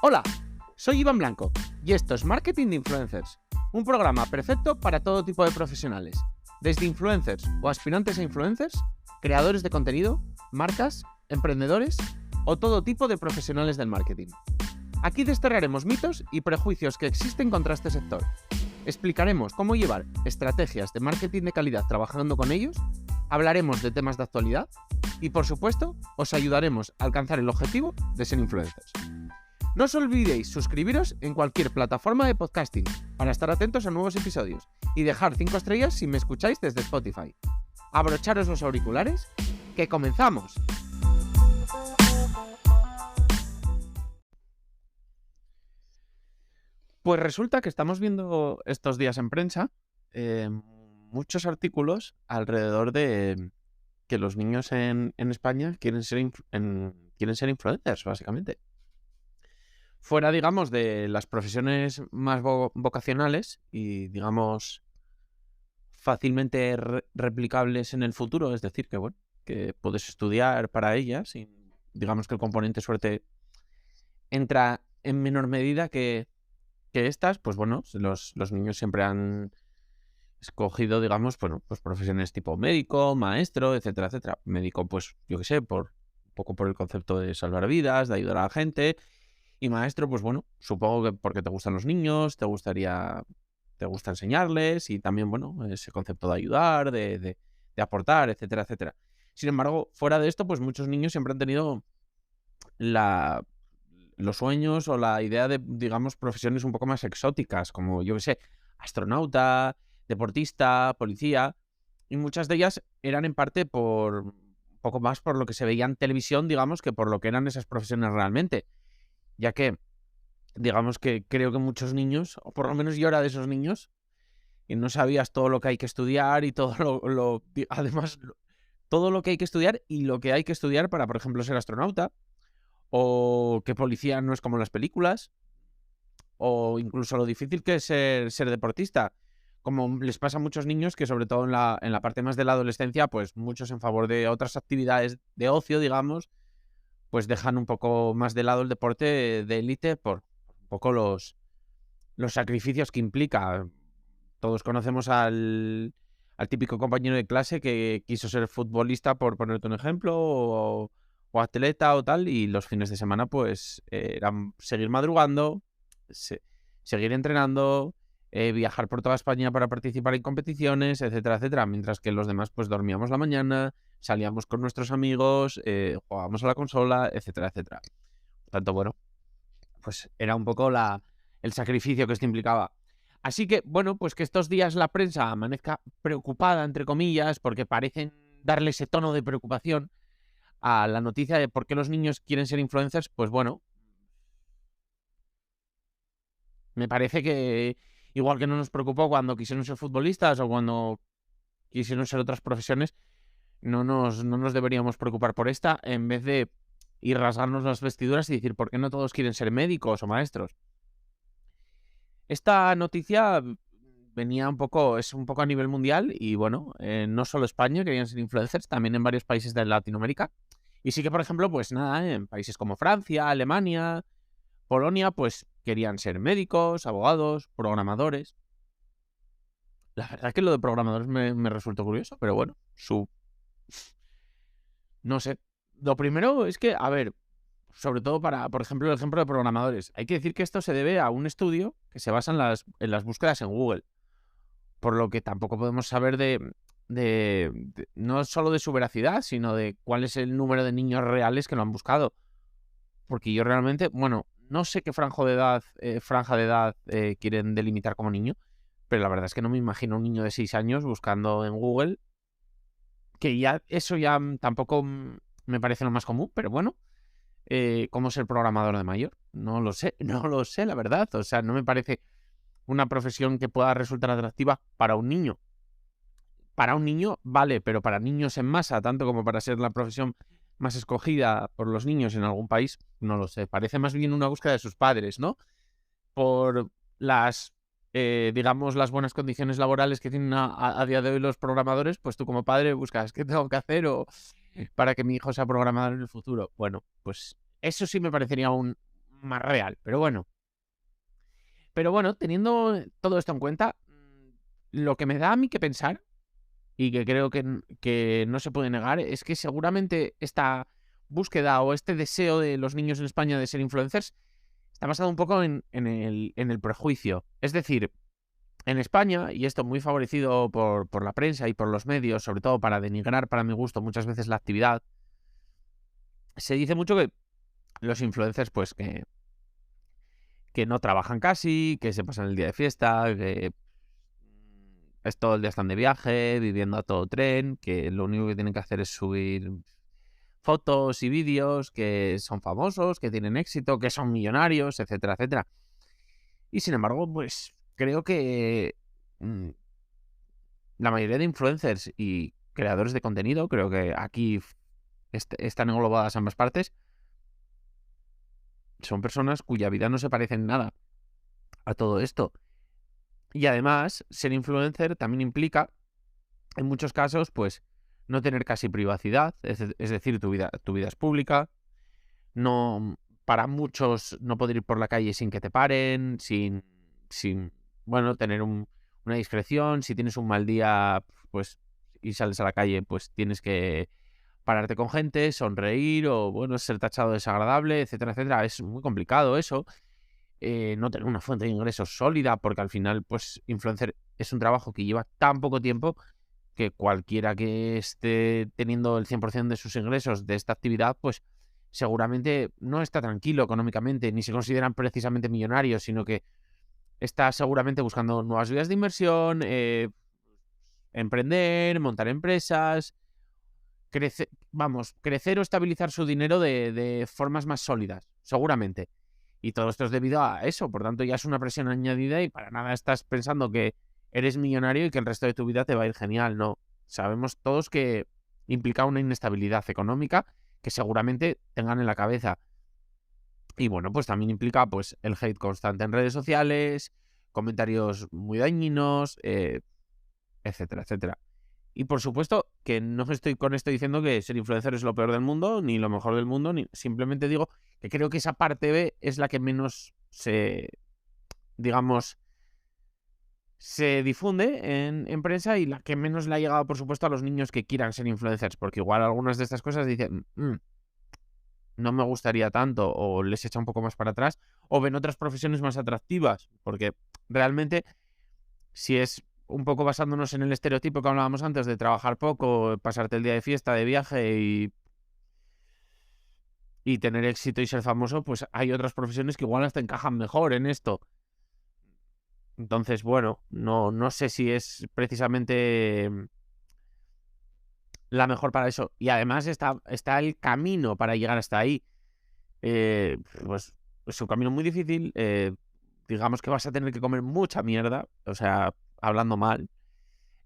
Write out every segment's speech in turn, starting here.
Hola, soy Iván Blanco y esto es Marketing de Influencers, un programa perfecto para todo tipo de profesionales, desde influencers o aspirantes a influencers, creadores de contenido, marcas, emprendedores o todo tipo de profesionales del marketing. Aquí desterraremos mitos y prejuicios que existen contra este sector. Explicaremos cómo llevar estrategias de marketing de calidad trabajando con ellos, hablaremos de temas de actualidad y, por supuesto, os ayudaremos a alcanzar el objetivo de ser influencers. No os olvidéis suscribiros en cualquier plataforma de podcasting para estar atentos a nuevos episodios y dejar 5 estrellas si me escucháis desde Spotify. Abrocharos los auriculares, que comenzamos. Pues resulta que estamos viendo estos días en prensa muchos artículos alrededor de que los niños en España quieren ser influencers, básicamente. Fuera, digamos, de las profesiones más vocacionales y, digamos, fácilmente replicables en el futuro, es decir, que bueno, que puedes estudiar para ellas y digamos que el componente suerte entra en menor medida que estas, pues bueno, los niños siempre han escogido, digamos, bueno, pues profesiones tipo médico, maestro, etcétera, etcétera. Médico, pues yo qué sé, un poco por el concepto de salvar vidas, de ayudar a la gente. Y maestro, pues bueno, supongo que porque te gustan los niños, te gusta enseñarles y también, bueno, ese concepto de ayudar, de aportar, etcétera, etcétera. Sin embargo, fuera de esto, pues muchos niños siempre han tenido los sueños o la idea de, digamos, profesiones un poco más exóticas, como, yo qué sé, astronauta, deportista, policía, y muchas de ellas eran en parte un poco más por lo que se veía en televisión, digamos, que por lo que eran esas profesiones realmente. Ya que, digamos que creo que muchos niños, o por lo menos yo era de esos niños, y no sabías todo lo que hay que estudiar y todo además, todo lo que hay que estudiar y lo que hay que estudiar para, por ejemplo, ser astronauta, o que policía no es como las películas, o incluso lo difícil que es ser deportista. Como les pasa a muchos niños que, sobre todo en la parte más de la adolescencia, pues muchos en favor de otras actividades de ocio, digamos, pues dejan un poco más de lado el deporte de élite por un poco los sacrificios que implica. Todos conocemos al típico compañero de clase que quiso ser futbolista, por ponerte un ejemplo, o atleta o tal, y los fines de semana pues eran seguir madrugando, seguir entrenando, viajar por toda España para participar en competiciones, etcétera, etcétera, mientras que los demás pues dormíamos la mañana, salíamos con nuestros amigos, jugábamos a la consola, etcétera, etcétera. Por tanto, bueno, pues era un poco el sacrificio que esto implicaba. Así que, bueno, pues que estos días la prensa amanezca preocupada, entre comillas, porque parecen darle ese tono de preocupación a la noticia de por qué los niños quieren ser influencers, pues bueno, me parece que igual que no nos preocupó cuando quisieron ser futbolistas o cuando quisieron ser otras profesiones, no nos deberíamos preocupar por esta, en vez de ir rasgarnos las vestiduras y decir, ¿por qué no todos quieren ser médicos o maestros? Esta noticia venía es un poco a nivel mundial y bueno, no solo España querían ser influencers, también en varios países de Latinoamérica. Y sí que, por ejemplo, pues nada, en países como Francia, Alemania, Polonia, pues querían ser médicos, abogados, programadores. La verdad es que lo de programadores me resultó curioso, pero bueno, no sé. Lo primero es que, a ver, sobre todo para, por ejemplo, el ejemplo de programadores, hay que decir que esto se debe a un estudio que se basa en las búsquedas en Google, por lo que tampoco podemos saber no solo de su veracidad, sino de cuál es el número de niños reales que lo han buscado. Porque yo realmente, bueno, no sé qué franja de edad quieren delimitar como niño, pero la verdad es que no me imagino un niño de 6 años buscando en Google, que eso ya tampoco me parece lo más común, pero bueno, ¿cómo ser programador de mayor? No lo sé, la verdad. O sea, no me parece una profesión que pueda resultar atractiva para un niño. Para un niño, vale, pero para niños en masa, tanto como para ser la profesión más escogida por los niños en algún país, no lo sé. Parece más bien una búsqueda de sus padres, ¿no? Por digamos, las buenas condiciones laborales que tienen a día de hoy los programadores, pues tú como padre buscas qué tengo que hacer para que mi hijo sea programador en el futuro. Bueno, pues eso sí me parecería más real. Pero bueno, teniendo todo esto en cuenta, lo que me da a mí que pensar, y que creo que no se puede negar, es que seguramente esta búsqueda o este deseo de los niños en España de ser influencers está basado un poco en el prejuicio. Es decir, en España, y esto muy favorecido por la prensa y por los medios, sobre todo para denigrar, para mi gusto, muchas veces la actividad, se dice mucho que los influencers, pues que no trabajan casi, que se pasan el día de fiesta, que es todo el día están de viaje, viviendo a todo tren, que lo único que tienen que hacer es subir fotos y vídeos, que son famosos, que tienen éxito, que son millonarios, etcétera, etcétera. Y sin embargo, pues creo que la mayoría de influencers y creadores de contenido, creo que aquí están englobadas ambas partes, son personas cuya vida no se parece en nada a todo esto. Y además, ser influencer también implica, en muchos casos, pues no tener casi privacidad, es decir, tu vida es pública, no, para muchos no poder ir por la calle sin que te paren, sin bueno, tener una discreción. Si tienes un mal día, pues, y sales a la calle, pues tienes que pararte con gente, sonreír o, bueno, ser tachado de desagradable, etcétera, etcétera. Es muy complicado eso. No tener una fuente de ingresos sólida, porque al final, pues, influencer es un trabajo que lleva tan poco tiempo que cualquiera que esté teniendo el 100% de sus ingresos de esta actividad, pues seguramente no está tranquilo económicamente, ni se consideran precisamente millonarios, sino que está seguramente buscando nuevas vías de inversión, emprender, montar empresas, crecer o estabilizar su dinero de formas más sólidas, seguramente. Y todo esto es debido a eso, por tanto ya es una presión añadida y para nada estás pensando que eres millonario y que el resto de tu vida te va a ir genial, no. Sabemos todos que implica una inestabilidad económica que seguramente tengan en la cabeza. Y bueno, pues también implica pues el hate constante en redes sociales, comentarios muy dañinos, etcétera, etcétera. Y por supuesto que no estoy con esto diciendo que ser influencer es lo peor del mundo, ni lo mejor del mundo, ni simplemente digo que creo que esa parte B es la que menos digamos, se difunde en prensa y la que menos le ha llegado, por supuesto, a los niños que quieran ser influencers, porque igual algunas de estas cosas dicen, no me gustaría tanto, o les echa un poco más para atrás, o ven otras profesiones más atractivas, porque realmente, si es un poco basándonos en el estereotipo que hablábamos antes de trabajar poco, pasarte el día de fiesta, de viaje y tener éxito y ser famoso, pues hay otras profesiones que igual hasta encajan mejor en esto. Entonces, bueno, no sé si es precisamente la mejor para eso. Y además está el camino para llegar hasta ahí. Pues es un camino muy difícil. Digamos que vas a tener que comer mucha mierda. O sea, hablando mal.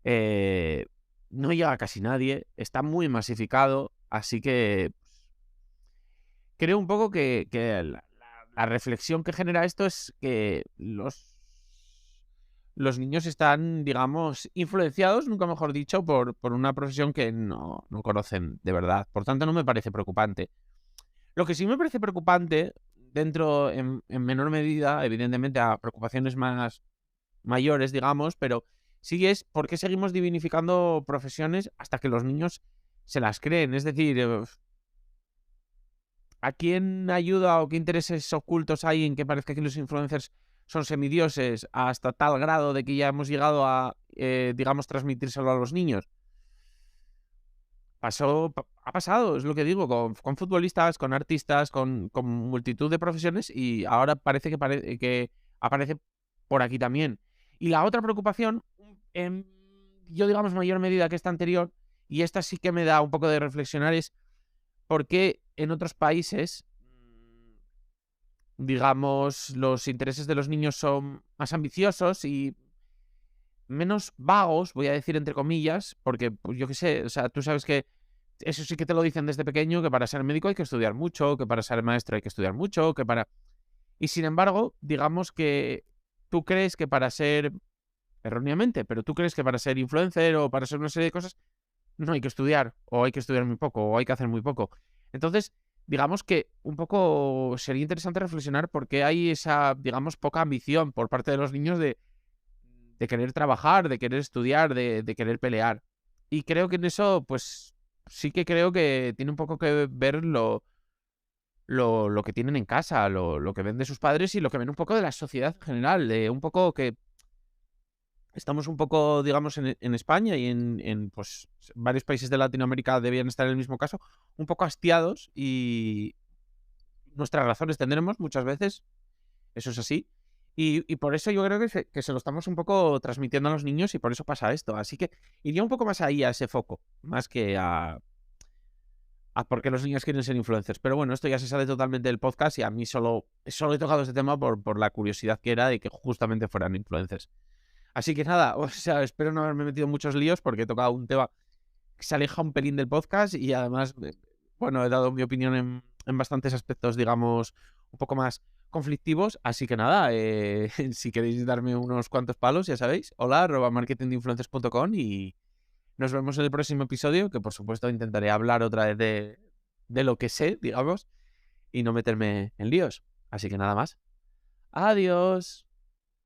No llega casi nadie. Está muy masificado. Así que creo un poco que la reflexión que genera esto es que los niños están, digamos, influenciados, nunca mejor dicho, por una profesión que no conocen de verdad. Por tanto, no me parece preocupante. Lo que sí me parece preocupante, dentro, en menor medida, evidentemente, a preocupaciones más mayores, digamos, pero sí es por qué seguimos divinificando profesiones hasta que los niños se las creen. Es decir, ¿a quién ayuda o qué intereses ocultos hay en que parezca que los influencers son semidioses hasta tal grado de que ya hemos llegado a, digamos, transmitírselo a los niños? Ha pasado, es lo que digo, con futbolistas, con artistas, con multitud de profesiones y ahora parece que aparece por aquí también. Y la otra preocupación, yo digamos mayor medida que esta anterior, y esta sí que me da un poco de reflexionar, es por qué en otros países, digamos, los intereses de los niños son más ambiciosos y menos vagos, voy a decir entre comillas, porque pues, yo qué sé, o sea, tú sabes que eso sí que te lo dicen desde pequeño, que para ser médico hay que estudiar mucho, que para ser maestro hay que estudiar mucho, que para... Y sin embargo, digamos que tú crees que para ser, erróneamente, pero tú crees que para ser influencer o para ser una serie de cosas, no hay que estudiar, o hay que estudiar muy poco, o hay que hacer muy poco. Entonces, digamos que un poco sería interesante reflexionar por qué hay esa, digamos, poca ambición por parte de los niños de querer trabajar, de querer estudiar, de querer pelear. Y creo que en eso, pues, sí que creo que tiene un poco que ver lo que tienen en casa, lo que ven de sus padres y lo que ven un poco de la sociedad en general, de un poco que estamos un poco, digamos, en España y pues, varios países de Latinoamérica debían estar en el mismo caso, un poco hastiados y nuestras razones tendremos muchas veces, eso es así. Y por eso yo creo que se lo estamos un poco transmitiendo a los niños y por eso pasa esto. Así que iría un poco más ahí a ese foco, más que a por qué los niños quieren ser influencers. Pero bueno, esto ya se sale totalmente del podcast y a mí solo he tocado este tema por la curiosidad que era de que justamente fueran influencers. Así que nada, o sea, espero no haberme metido en muchos líos porque he tocado un tema que se aleja un pelín del podcast y además, bueno, he dado mi opinión en bastantes aspectos, digamos, un poco más conflictivos. Así que nada, si queréis darme unos cuantos palos, ya sabéis, hola, @marketingdeinfluencers.com y nos vemos en el próximo episodio, que por supuesto intentaré hablar otra vez de lo que sé, digamos, y no meterme en líos. Así que nada más. Adiós.